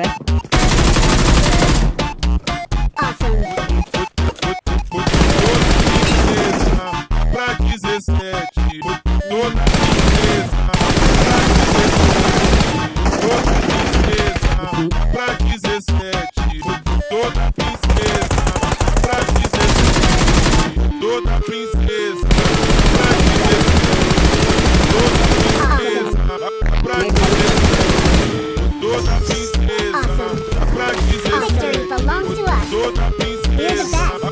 agora. Pra 17, toda princesa. Pra 17, toda princesa. Pra 17, toda princesa. Pra 17, toda princesa. Pra 17, toda princesa. Pra 17, Victory belongs to us. toda We're the princesa. best.